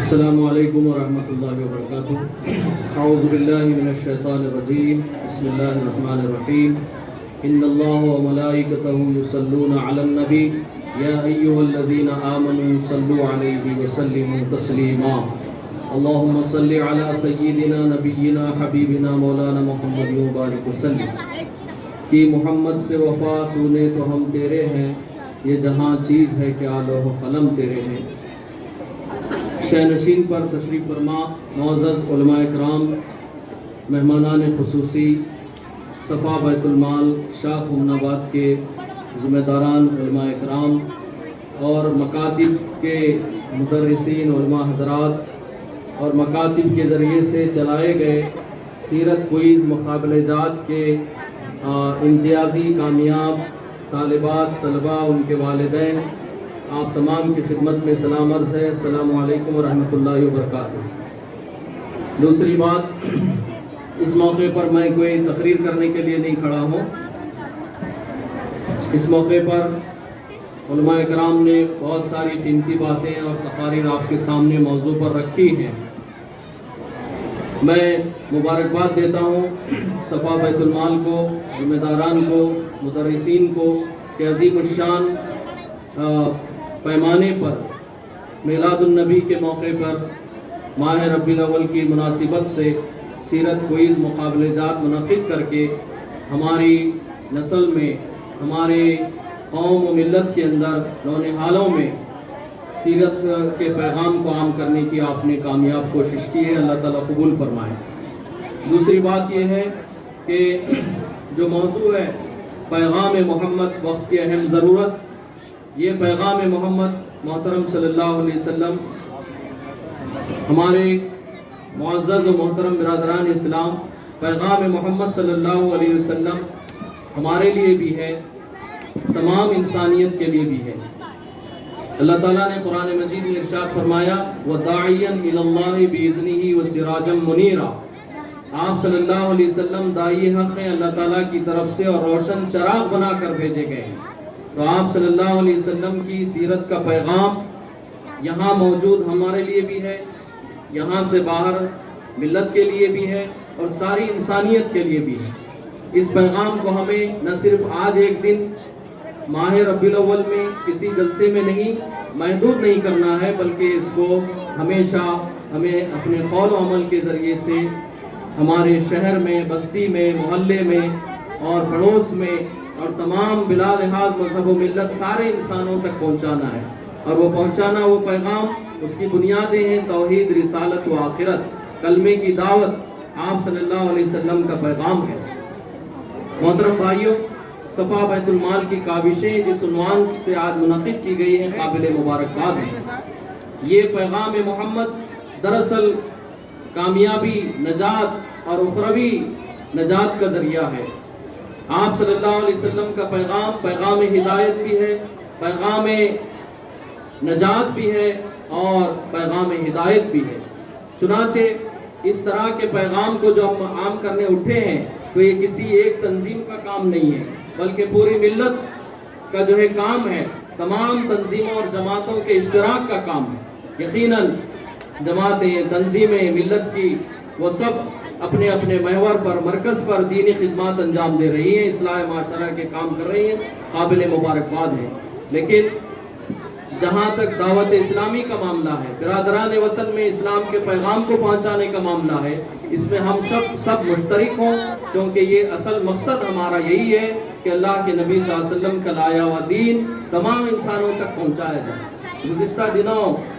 السلام علیکم ورحمۃ اللہ وبرکاتہ۔ اعوذ باللہ من الشیطان الرجیم، بسم اللہ الرحمن الرحیم۔ ان اللہ وملائکتہ یصلون علی النبی یا ایھا الذین آمنوا صلوا علیہ وسلموا تسلیما۔ اللہم صل علی سیدنا نبینا حبیبنا مولانا محمد وبارک وسلم۔ کہ محمد سے وفا تو نے تو ہم تیرے ہیں، یہ جہاں چیز ہے کیا لوح و قلم تیرے ہیں۔ شہ نشین پر تشریف فرما معزز علماء اکرام، مہمانان خصوصی، صفا بیت المال شاخ امنآباد کے ذمہ داران علماء اکرام اور مکاتب کے مدرسین علماء حضرات اور مکاتب کے ذریعے سے چلائے گئے سیرت کوئز مقابلہ جات کے امتیازی کامیاب طالبات، طلباء، ان کے والدین، آپ تمام کی خدمت میں سلام عرض ہے۔ السلام علیکم ورحمۃ اللہ وبرکاتہ۔ دوسری بات، اس موقع پر میں کوئی تقریر کرنے کے لیے نہیں کھڑا ہوں۔ اس موقع پر علماء کرام نے بہت ساری قیمتی باتیں اور تقاریر آپ کے سامنے موضوع پر رکھی ہیں۔ میں مبارکباد دیتا ہوں صفا بیت المال کو، ذمہ داران کو، مدرسین کو کہ عظیم الشان پیمانے پر میلاد النبی کے موقع پر ماہ ربیع الاول کی مناسبت سے سیرت کوئز مقابلہ جات منعقد کر کے ہماری نسل میں، ہمارے قوم و ملت کے اندر نونہالوں میں سیرت کے پیغام کو عام کرنے کی آپ نے کامیاب کوشش کی ہے۔ اللہ تعالیٰ قبول فرمائے۔ دوسری بات یہ ہے کہ جو موضوع ہے پیغام محمد، وقت کی اہم ضرورت، یہ پیغام محمد محترم صلی اللہ علیہ وسلم ہمارے معزز و محترم برادران اسلام، پیغام محمد صلی اللہ علیہ وسلم ہمارے لیے بھی ہے، تمام انسانیت کے لیے بھی ہے۔ اللہ تعالیٰ نے قرآن مجید میں ارشاد فرمایا وَدَاعِيًا إِلَى اللَّهِ بِإِذْنِهِ وَسِرَاجًا مُنِيرًا۔ آپ صلی اللہ علیہ وسلم داعی حق ہیں، اللہ تعالیٰ کی طرف سے، اور روشن چراغ بنا کر بھیجے گئے ہیں۔ تو آپ صلی اللہ علیہ وسلم کی سیرت کا پیغام یہاں موجود ہمارے لیے بھی ہے، یہاں سے باہر ملت کے لیے بھی ہے، اور ساری انسانیت کے لیے بھی ہے۔ اس پیغام کو ہمیں نہ صرف آج ایک دن ماہ ربیع الاول میں کسی جلسے میں نہیں محدود نہیں کرنا ہے، بلکہ اس کو ہمیشہ ہمیں اپنے قول و عمل کے ذریعے سے ہمارے شہر میں، بستی میں، محلے میں اور پڑوس میں اور تمام بلا لحاظ مذہب و ملت سارے انسانوں تک پہنچانا ہے۔ اور وہ پہنچانا، وہ پیغام، اس کی بنیادیں ہیں توحید، رسالت و آخرت، کلمے کی دعوت، آپ صلی اللہ علیہ وسلم کا پیغام ہے۔ محترم بھائیوں، صفا بیت المال کی کاوشیں جس عنوان سے آج منعقد کی گئی ہیں قابل مبارکباد ہیں۔ یہ پیغام محمد دراصل کامیابی، نجات اور اخروی نجات کا ذریعہ ہے۔ آپ صلی اللہ علیہ وسلم کا پیغام، پیغام ہدایت بھی ہے، پیغام نجات بھی ہے اور پیغام ہدایت بھی ہے۔ چنانچہ اس طرح کے پیغام کو جو ہم عام کرنے اٹھے ہیں تو یہ کسی ایک تنظیم کا کام نہیں ہے، بلکہ پوری ملت کا جو ہے کام ہے، تمام تنظیموں اور جماعتوں کے اشتراک کا کام ہے۔ یقیناً جماعتیں، تنظیمیں، ملت کی وہ سب اپنے اپنے محور پر، مرکز پر دینی خدمات انجام دے رہی ہیں، اصلاح معاشرہ کے کام کر رہی ہیں، قابل مبارکباد ہیں۔ لیکن جہاں تک دعوت اسلامی کا معاملہ ہے، برادران وطن میں اسلام کے پیغام کو پہنچانے کا معاملہ ہے، اس میں ہم سب مشترک ہوں، کیونکہ یہ اصل مقصد ہمارا یہی ہے کہ اللہ کے نبی صلی اللہ علیہ وسلم کا لایا ہوا دین تمام انسانوں تک پہنچایا جائے۔ گزشتہ دنوں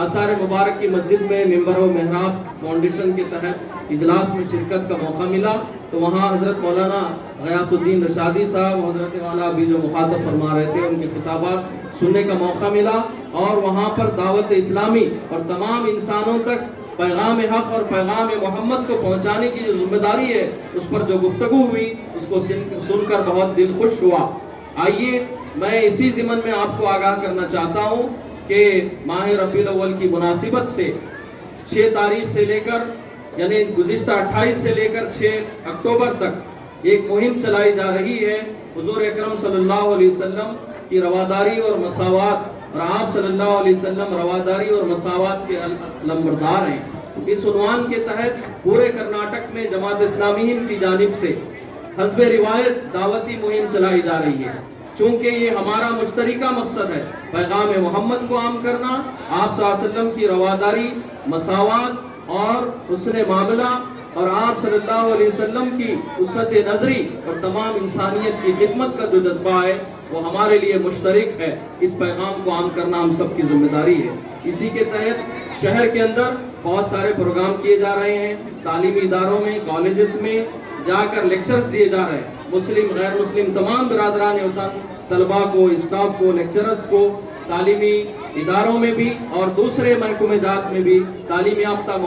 آثار مبارک کی مسجد میں ممبر و محراب فاؤنڈیشن کے تحت اجلاس میں شرکت کا موقع ملا، تو وہاں حضرت مولانا غیاث الدین رشادی صاحب، حضرت والا ابھی جو مخاطب فرما رہے تھے، ان کے خطابات سننے کا موقع ملا، اور وہاں پر دعوت اسلامی اور تمام انسانوں تک پیغام حق اور پیغام محمد کو پہنچانے کی جو ذمہ داری ہے، اس پر جو گفتگو ہوئی، اس کو سن کر بہت دل خوش ہوا۔ آئیے میں اسی ضمن میں آپ کو آگاہ کرنا چاہتا ہوں کہ ماہ ربیع الاول کی مناسبت سے 6 تاریخ سے لے کر، یعنی گزشتہ 28 سے لے کر 6 اکتوبر تک ایک مہم چلائی جا رہی ہے حضور اکرم صلی اللہ علیہ وسلم کی رواداری اور مساوات اور آپ صلی اللہ علیہ وسلم رواداری اور مساوات کے علمبردار ہیں۔ اس عنوان کے تحت پورے کرناٹک میں جماعت اسلامی کی جانب سے حسب روایت دعوتی مہم چلائی جا رہی ہے، چونکہ یہ ہمارا مشترکہ مقصد ہے پیغام محمد کو عام کرنا، آپ صلی اللہ علیہ وسلم کی رواداری، مساوات اور حسن معاملہ، اور آپ صلی اللہ علیہ وسلم کی اسوۃ نظری اور تمام انسانیت کی خدمت کا جو جذبہ ہے وہ ہمارے لیے مشترک ہے۔ اس پیغام کو عام کرنا ہم سب کی ذمہ داری ہے۔ اسی کے تحت شہر کے اندر بہت سارے پروگرام کیے جا رہے ہیں، تعلیمی اداروں میں، کالجز میں جا کر لیکچرز دیے جا رہے ہیں۔ مسلم غیر مسلم تمام برادران وطن، طلباء کو، اسٹاف کو، لیکچرز کو تعلیمی اداروں میں بھی اور دوسرے محکمہ جات میں بھی تعلیم یافتہ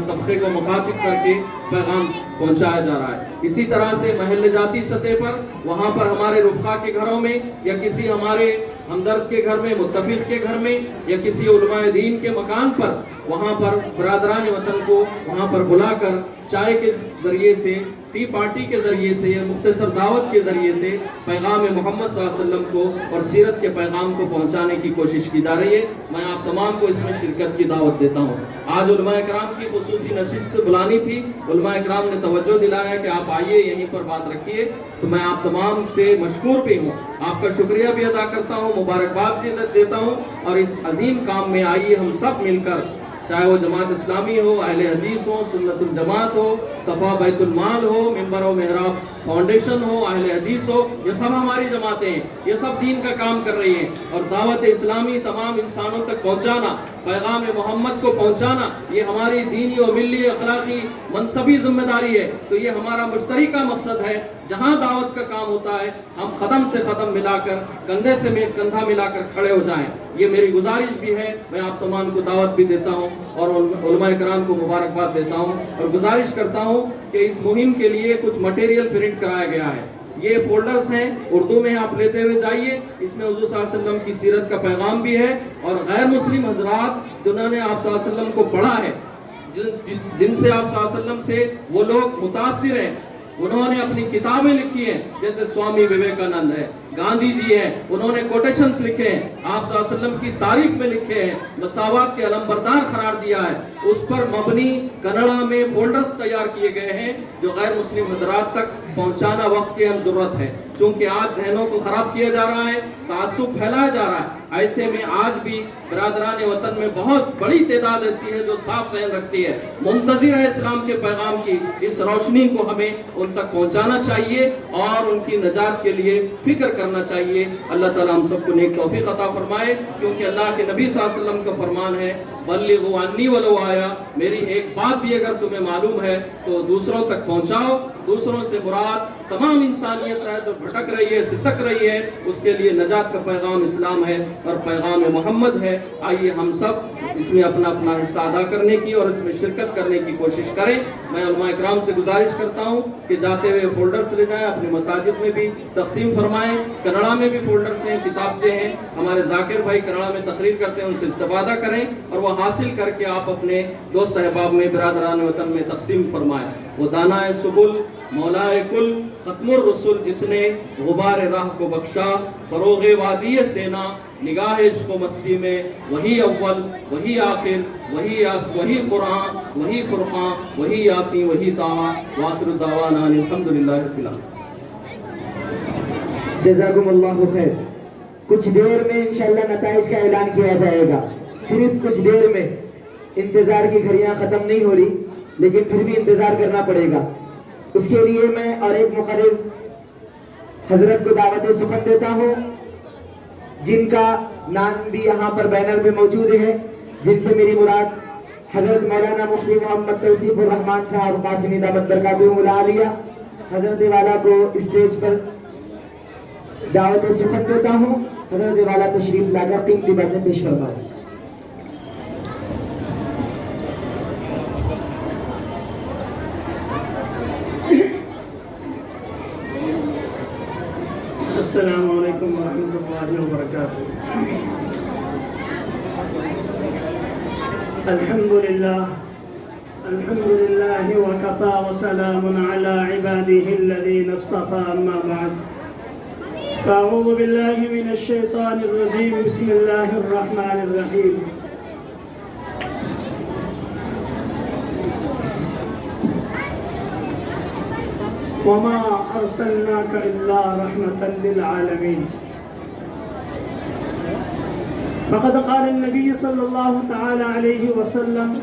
طبقے کو مخاطب کر کے پیغام پہنچایا جا رہا ہے۔ اسی طرح سے محل جاتی سطح پر وہاں پر ہمارے رفقا کے گھروں میں یا کسی ہمارے ہمدرد کے گھر میں، متفق کے گھر میں یا کسی علماء دین کے مکان پر وہاں پر برادران وطن کو وہاں پر بلا کر چائے کے ذریعے سے، ٹی پارٹی کے ذریعے سے یا مختصر دعوت کے ذریعے سے پیغام محمد صلی اللہ علیہ وسلم کو اور سیرت کے پیغام کو پہنچانے کی کوشش کی جا رہی ہے۔ میں آپ تمام کو اس میں شرکت کی دعوت دیتا ہوں۔ آج علماء کرام کی خصوصی نشست بلانی تھی، علماء کرام نے توجہ دلایا کہ آپ آئیے یہیں پر بات رکھیے، تو میں آپ تمام سے مشکور بھی ہوں، آپ کا شکریہ بھی ادا کرتا ہوں، مبارکباد بھی دیتا ہوں، اور اس عظیم کام میں آئیے ہم سب مل کر، چاہے وہ جماعت اسلامی ہو، اہل حدیث ہو، سنت الجماعت ہو، صفا بیت المال ہو، منبر و محراب فاؤنڈیشن ہو، اہل حدیث ہو، یہ سب ہماری جماعتیں ہیں، یہ سب دین کا کام کر رہی ہیں، اور دعوت اسلامی تمام انسانوں تک پہنچانا، پیغام محمد کو پہنچانا، یہ ہماری دینی و ملی اخلاقی منصبی ذمہ داری ہے۔ تو یہ ہمارا مشترکہ مقصد ہے، جہاں دعوت کا کام ہوتا ہے ہم قدم سے قدم ملا کر، کندھے سے کندھا ملا کر کھڑے ہو جائیں۔ یہ میری گزارش بھی ہے، میں آپ تمام کو دعوت بھی دیتا ہوں اور علماء کرام کو مبارکباد دیتا ہوں، اور گزارش کرتا ہوں کہ اس مہم کے لیے کچھ مٹیریل پرنٹ کرایا گیا ہے۔ یہ فولڈرز ہیں، اردو میں آپ لیتے ہوئے جائیے، اس میں حضور صلی اللہ علیہ وسلم کی سیرت کا پیغام بھی ہے، اور غیر مسلم حضرات جنہوں نے آپ صلی اللہ علیہ وسلم کو پڑھا ہے، جن سے آپ صلی اللہ علیہ وسلم سے وہ لوگ متاثر ہیں، انہوں نے اپنی کتابیں لکھی ہیں، جیسے سوامی وویکانند ہے، گاندھی جی ہیں، انہوں نے کوٹیشنز لکھے ہیں، آپ صلی اللہ علیہ وسلم کی تاریخ میں لکھے ہیں، مساوات کے علمبردار قرار دیا ہے، اس پر مبنی کنڑا میں فولڈرز تیار کیے گئے ہیں جو غیر مسلم حضرات تک پہنچانا وقت کی اہم ضرورت ہے، چونکہ آج ذہنوں کو خراب کیا جا رہا ہے، تعصب پھیلایا جا رہا ہے۔ ایسے میں آج بھی برادران وطن میں بہت بڑی تعداد ایسی ہے جو صاف ذہن رکھتی ہے، منتظر ہے اسلام کے پیغام کی، اس روشنی کو ہمیں ان تک پہنچانا چاہیے اور ان کی نجات کے لیے فکر کرنا چاہیے۔ اللہ تعالیٰ ہم سب کو نیک توفیق عطا فرمائے، کیونکہ اللہ کے نبی صلی اللہ علیہ وسلم کا فرمان ہے، بلغوا عنی ولو آیا، میری ایک بات بھی اگر تمہیں معلوم ہے تو دوسروں تک پہنچاؤ۔ دوسروں سے مراد تمام انسانیت ہے جو بھٹک رہی ہے، سسک رہی ہے، اس کے لیے نجات کا پیغام اسلام ہے اور پیغام محمد ہے۔ آئیے ہم سب اس میں اپنا اپنا حصہ ادا کرنے کی اور اس میں شرکت کرنے کی کوشش کریں۔ میں علماء اکرام سے گزارش کرتا ہوں کہ جاتے ہوئے فولڈرز لے جائیں، اپنی مساجد میں بھی تقسیم فرمائیں، کنڑا میں بھی فولڈرز ہیں، کتابچے ہیں، ہمارے ذاکر بھائی کنڑا میں تقریر کرتے ہیں، ان سے استفادہ کریں اور وہ حاصل کر کے آپ اپنے دوست احباب میں، برادران وطن میں تقسیم فرمائیں۔ وہ دانا سبل مولائے کل ختم الرسل، جس نے غبار راہ کو بخشا، فروغ وادی سینا، نگاہ عشق و مستی میں، وہی اول، وہی آخر، وہی قرآن، وہی فرقان، وہی یاسین، وہی طٰہٰ، وآخر دعوانا الحمدللہ رب العالمین۔ جزاکم اللہ خیر۔ کچھ دیر میں انشاءاللہ نتائج کا اعلان کیا جائے گا، صرف کچھ دیر میں۔ انتظار کی گھڑیاں ختم نہیں ہو رہی، لیکن پھر بھی انتظار کرنا پڑے گا۔ اس کے لیے میں اور ایک مقرر حضرت کو دعوت سخن دیتا ہوں، جن کا نام بھی یہاں پر بینر میں موجود ہے، جن سے میری مراد حضرت مولانا مفتی محمد توصیف الرحمان صاحب قاسمی دامت برکاتہم العالیہ، حضرت والا کو اسٹیج پر دعوت سخن دیتا ہوں۔ حضرت والا تشریف لا کر قیمتی باتیں پیش فرمائیں۔ السلام علیکم ورحمۃ اللہ وبرکاتہ۔ الحمدللہ وکفى وسلام علی عباده الذین اصطفى، اما بعد أعوذ بالله من الشيطان الرجيم بسم الله الرحمن الرحيم وما أرسلناك إلا رحمة للعالمين فقد قال النبي صلى الله تعالى عليه وسلم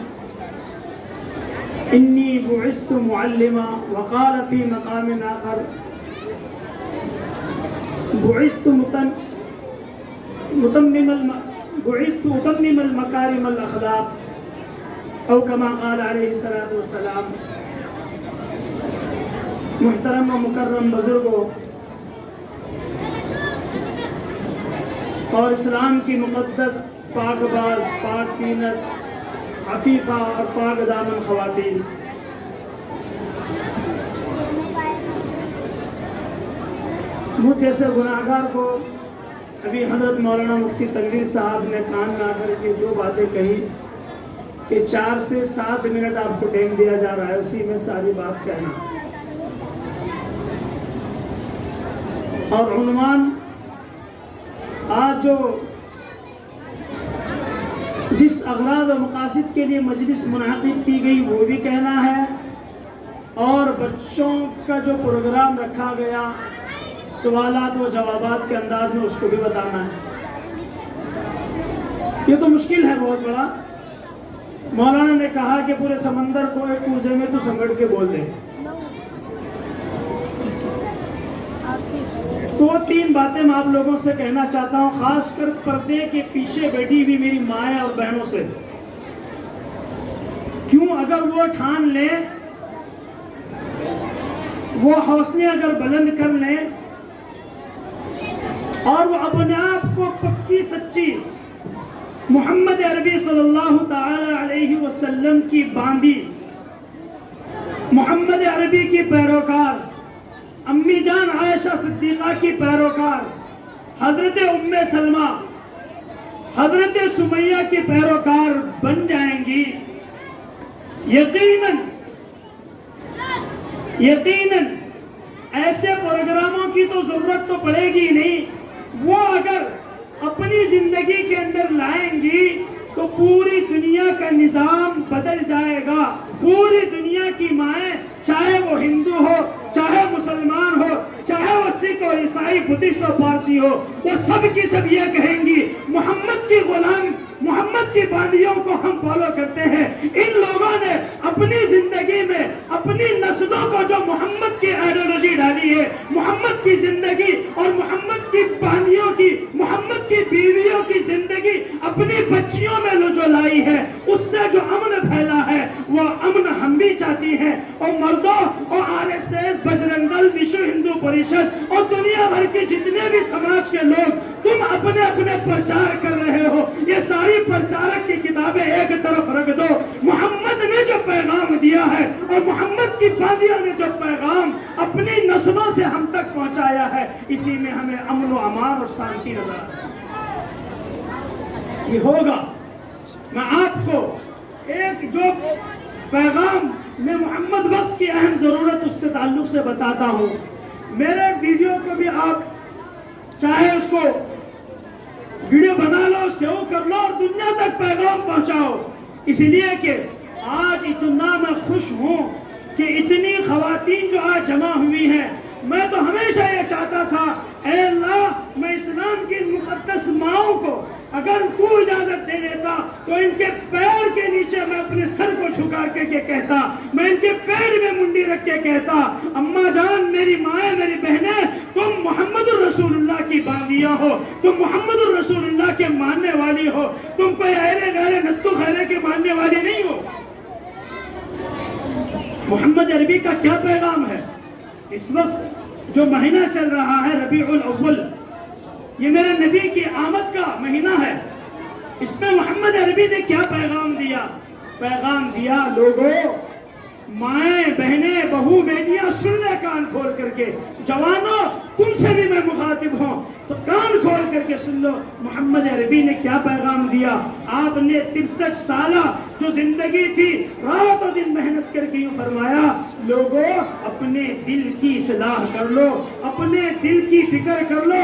إني بعثت معلما وقال في مقام آخر بعثت أتمم المكارم الأخلاق أو كما قال عليه الصلاة والسلام. محترم و مکرم بزرگوں اور اسلام کی مقدس پاک باز پاک تینت عفیفہ اور پاک دامن خواتین، مجھ جیسے گناہگار کو ابھی حضرت مولانا مفتی تنویر صاحب نے کان میں آ کر کے دو باتیں کہی کہ 4 سے 7 منٹ آپ کو ٹائم دیا جا رہا ہے، اسی میں ساری بات کہنا. اور عنوان آج جو جس اغراض و مقاصد کے لیے مجلس منعقد کی گئی وہ بھی کہنا ہے، اور بچوں کا جو پروگرام رکھا گیا سوالات و جوابات کے انداز میں اس کو بھی بتانا ہے. یہ تو مشکل ہے بہت بڑا. مولانا نے کہا کہ پورے سمندر کو ایک کوزے میں تو سمجھ کے بول دے. 2-3 باتیں میں آپ لوگوں سے کہنا چاہتا ہوں، خاص کر پردے کے پیچھے بیٹھی ہوئی میری مائیں اور بہنوں سے. کیوں؟ اگر وہ ٹھان لیں، وہ حوصلے اگر بلند کر لیں اور وہ اپنے آپ کو پکی سچی محمد عربی صلی اللہ تعالی علیہ وسلم کی باندی، محمد عربی کی پیروکار، امی جان عائشہ صدیقہ کی پیروکار، حضرت ام سلمہ، حضرت سمیہ کی پیروکار بن جائیں گی، یقیناً ایسے پروگراموں کی تو ضرورت تو پڑے گی نہیں. وہ اگر اپنی زندگی کے اندر لائیں گی تو پوری دنیا کا نظام بدل جائے گا. پوری دنیا کی مائیں، چاہے وہ ہندو ہو، چاہے مسلمان ہو، چاہے وہ سکھ اور عیسائی، بدھسٹ اور پارسی ہو، وہ سب کی سب یہ کہیں گی محمد کی غلام، محمد کی باندیوں کو ہم فالو کرتے ہیں. ان لوگوں نے اپنی زندگی میں اپنی نسلوں کو جو محمد کی آئیڈیالوجی ڈالی ہے، محمد کی زندگی اور محمد کی باندیوں کی، محمد کی بیویوں کی زندگی اپنی بچیوں میں جو لائی ہے، اس سے جو امن پھیلا ہے وہ امن ہم بھی چاہتی ہیں. اور مردوں اور RSS، بجرنگ دل، وشو ہندو پریشد اور دنیا بھر کے جتنے بھی سماج کے لوگ تم اپنے اپنے پرچار کر رہے ہو، یہ ساری پرچارک کی کتابیں ایک طرف رکھ دو. محمد نے جو پیغام دیا ہے اور محمد کی باندیوں نے جو پیغام اپنی نسلوں سے ہم تک پہنچایا ہے، اسی میں ہمیں امن و امان اور شانتی نظر آتا ہے. یہ ہوگا. میں آپ کو ایک جو پیغام میں محمد وقت کی اہم ضرورت اس کے تعلق سے بتاتا ہوں. میرے ویڈیو کو بھی آپ چاہے اس کو ویڈیو بنا لو، سیو کر لو اور دنیا تک پیغام پہنچاؤ. اس لیے کہ آج اتنا میں خوش ہوں کہ اتنی خواتین جو آج جمع ہوئی ہیں. میں تو ہمیشہ یہ چاہتا تھا، اے اللہ میں اسلام کی مقدس ماؤں کو اگر تو اجازت دے دیتا تو ان کے پیر کے نیچے میں اپنے سر کو جھکا کے کہتا، میں ان کے پیر میں منڈی رکھ کے کہتا، اماں جان، میری مائیں، میری بہنیں، تم محمد الرسول اللہ کی باندیاں ہو، تم محمد الرسول اللہ کے ماننے والی ہو، تم کوئی ایرے غیرے نتو خیرے کے ماننے والی نہیں ہو. محمد عربی کا کیا پیغام ہے؟ اس وقت جو مہینہ چل رہا ہے ربیع الاول، یہ میرے نبی کی آمد کا مہینہ ہے. اس میں محمد عربی نے کیا پیغام دیا؟ پیغام دیا، لوگوں، مائیں، بہنیں، بہو، بیٹیاں، سن لے کان کھول کر کے. جوانوں، تم سے بھی میں مخاطب ہوں تو کان کھول کر کے سن لو. محمد عربی نے کیا پیغام دیا؟ آپ نے 63 سالہ جو زندگی تھی، رات و دن محنت کر کے یوں فرمایا، لوگوں اپنے دل کی اصلاح کر لو، اپنے دل کی فکر کر لو.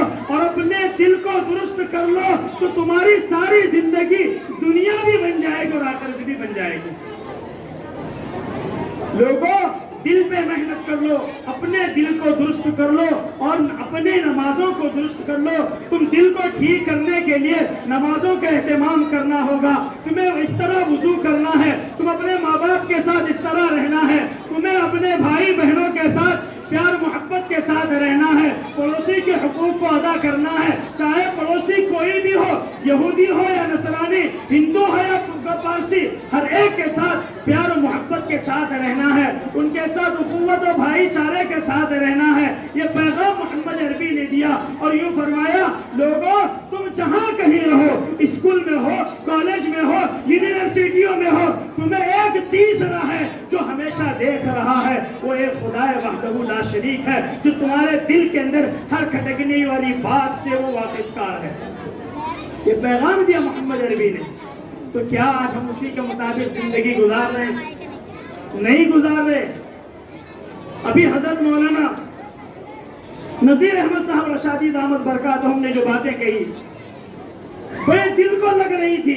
کر لو تو تمہاری ساری زندگی دنیا بھی بن جائے گی اور آخرت بھی بن جائے گی۔ لوگوں دل پہ محنت کر لو، اپنے دل کو درست کر لو اور اپنے نمازوں کو درست کر لو۔ تم دل کو ٹھیک کرنے کے لیے نمازوں کا اہتمام کرنا ہوگا، تمہیں اس طرح وضو کرنا ہے، تم اپنے ماں باپ کے ساتھ اس طرح رہنا ہے، تمہیں اپنے بھائی بہنوں کے ساتھ پیار محبت کے ساتھ رہنا ہے، پڑوسی کے حقوق کو ادا کرنا ہے، چاہے پڑوسی کوئی بھی ہو، یہودی ہو یا نصرانی، ہندو ہو یا پارسی، ہر ایک کے ساتھ پیار و محبت کے ساتھ رہنا ہے، ان کے ساتھ اخوت و بھائی چارے کے ساتھ رہنا ہے۔ یہ پیغام محمد عربی نے دیا اور یوں فرمایا، لوگوں تم جہاں کہیں رہو، اسکول میں ہو، کالج میں ہو، یونیورسٹیوں میں ہو، تمہیں ایک تیسرا ہے جو ہمیشہ دیکھ رہا ہے، وہ ایک خدا وحدہ لا شریک ہے، جو تمہارے دل کے اندر ہر کھٹکنے والی بات سے وہ واقف کار ہے۔ یہ پیغام دیا محمد عربی نے، تو کیا آج ہم اسی کے مطابق زندگی گزار رہے ہیں؟ نہیں گزار رہے۔ ابھی حضرت مولانا نذیر احمد صاحب رشادی دامت برکاتہم نے جو باتیں کہی بڑے دل کو لگ رہی تھی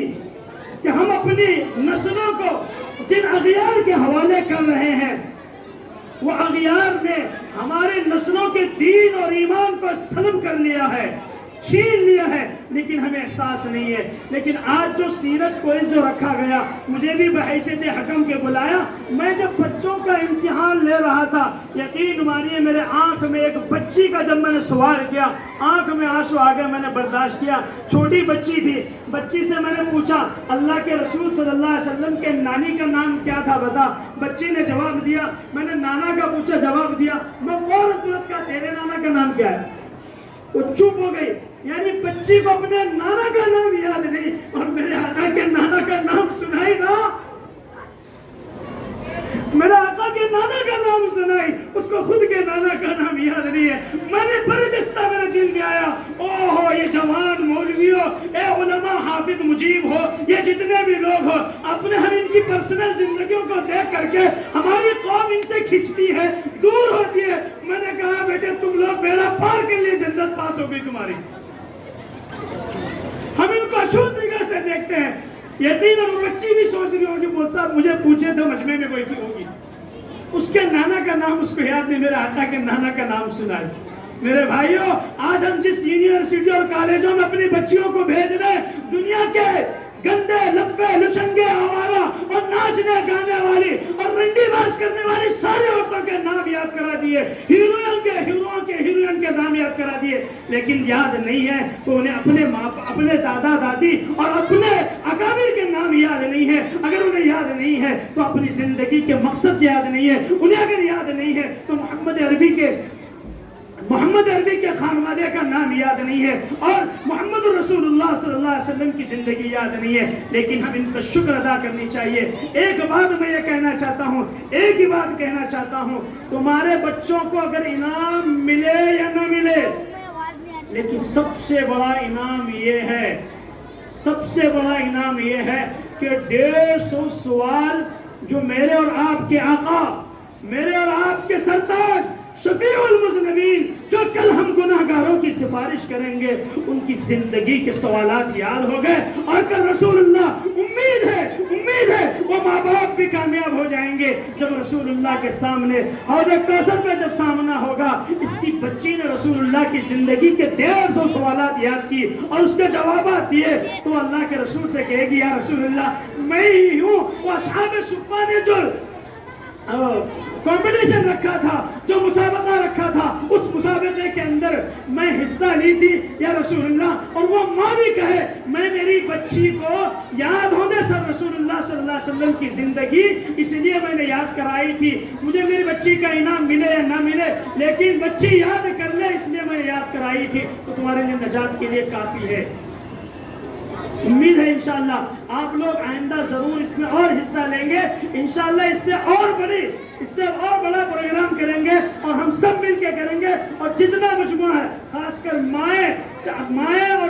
کہ ہم اپنی نسلوں کو جن اغیار کے حوالے کر رہے ہیں، وہ اغیار نے ہمارے نسلوں کے دین اور ایمان کو سلب کر لیا ہے، چھین لیا ہے، لیکن ہمیں احساس نہیں ہے۔ لیکن آج جو سیرت کو عزت رکھا گیا، مجھے بھی بحیثیت حکم کے بلایا، میں جب بچوں کا امتحان لے رہا تھا، یقین مانیے میرے آنکھ میں ایک بچی کا جب میں نے سوال کیا، آنکھ میں آنسو آ گئے، میں نے برداشت کیا۔ چھوٹی بچی تھی، بچی سے میں نے پوچھا اللہ کے رسول صلی اللہ علیہ وسلم کے نانی کا نام کیا تھا بتا۔ بچی نے جواب دیا، میں نے نانا کا پوچھا، جواب دیا، میں فوراً ترنت کہا تیرے نانا کا نام کیا ہے؟ وہ چپ ہو گئی، یعنی بچی کو اپنے نانا کا نام یاد نہیں، اور میرے آقا کے نانا کا نام سنائی نا، میرے آقا کے نانا کا نام سنائی، اس کو خود کے نانا کا نام یاد نہیں ہے۔ میں نے برجستہ میرے دل میں آیا، اوہو یہ جوان مولویوں، اے علماء حافظ مجیب ہو، یہ جتنے بھی لوگ ہو، اپنے ہم ان کی پرسنل زندگیوں کو دیکھ کر کے ہماری قوم ان سے کھنچتی ہے، دور ہوتی ہے۔ میں نے کہا بیٹے تم لوگ بیڑا پار کے لیے جنت پاس ہو گئی تمہاری۔ ہم ان کو اشود نگاہ سے دیکھتے ہیں۔ یقیناً وہ بچی بھی سوچ رہی ہوگی، بول صاحب مجھے پوچھے تو مجمع میں بیٹھی ہوگی، اس کے نانا کا نام اس کو یاد نہیں، میرے آقا کے نانا کا نام سنا ہے۔ میرے بھائیوں، آج ہم جس یونیورسٹی اور کالجوں میں اپنی بچیوں کو بھیج رہے ہیں، دنیا کے گندے لفے لچنگے آوارہ اور ناچنے گانے والی اور رنڈی باز کرنے والی سارے عورتوں کے نام یاد کرا دیے، ہیروئن کے نام یاد کرا دیے، لیکن یاد نہیں ہے تو انہیں اپنے دادا دادی اور اپنے اکابر کے نام یاد نہیں ہے۔ اگر انہیں یاد نہیں ہے تو اپنی زندگی کے مقصد یاد نہیں ہے، انہیں اگر یاد نہیں ہے تو محمد عربی کے خانوادے کا نام یاد نہیں ہے، اور محمد رسول اللہ صلی اللہ علیہ وسلم کی زندگی یاد نہیں ہے۔ لیکن ہم ان کا شکر ادا کرنی چاہیے۔ ایک بات میں یہ کہنا چاہتا ہوں، ایک ہی بات کہنا چاہتا ہوں، تمہارے بچوں کو اگر انعام ملے یا نہ ملے، لیکن سب سے بڑا انعام یہ ہے کہ 150 سوال جو میرے اور آپ کے آقا، میرے اور آپ کے سرتاج شفیع المذنبین، جو کل ہم گناہگاروں کی سفارش کریں گے، ان کی زندگی کے سوالات یاد ہو گئے، اور کل رسول اللہ امید ہے وہ ماں باپ بھی کامیاب ہو جائیں گے جب رسول اللہ کے سامنے حوض کوثر پہ جب سامنا ہوگا۔ اس کی بچی نے رسول اللہ کی زندگی کے 150 سوالات یاد کی اور اس کے جوابات دیے، تو اللہ کے رسول سے کہے گی یا رسول اللہ میں ہی ہوں وہ اصحاب صفہ نے جو کمپٹیشن رکھا تھا، جو مسابقہ رکھا تھا، اس مسابقے کے اندر میں حصہ لی تھی یا رسول اللہ، اور وہ ماں بھی کہے میں میری بچی کو یاد ہونے سر رسول اللہ صلی اللہ علیہ وسلم کی زندگی اس لیے میں نے یاد کرائی تھی، مجھے میری بچی کا انعام ملے یا نہ ملے، لیکن بچی یاد کر لے اس لیے میں نے یاد کرائی تھی، تو تمہارے لیے نجات کے لیے کافی ہے۔ امید ہے انشاءاللہ آپ لوگ آئندہ ضرور اس میں اور حصہ لیں گے، انشاءاللہ اس سے اور بڑا پروگرام کریں گے، اور ہم سب مل کے کریں گے، اور جتنا مجموعہ ہے خاص کر مائیں اور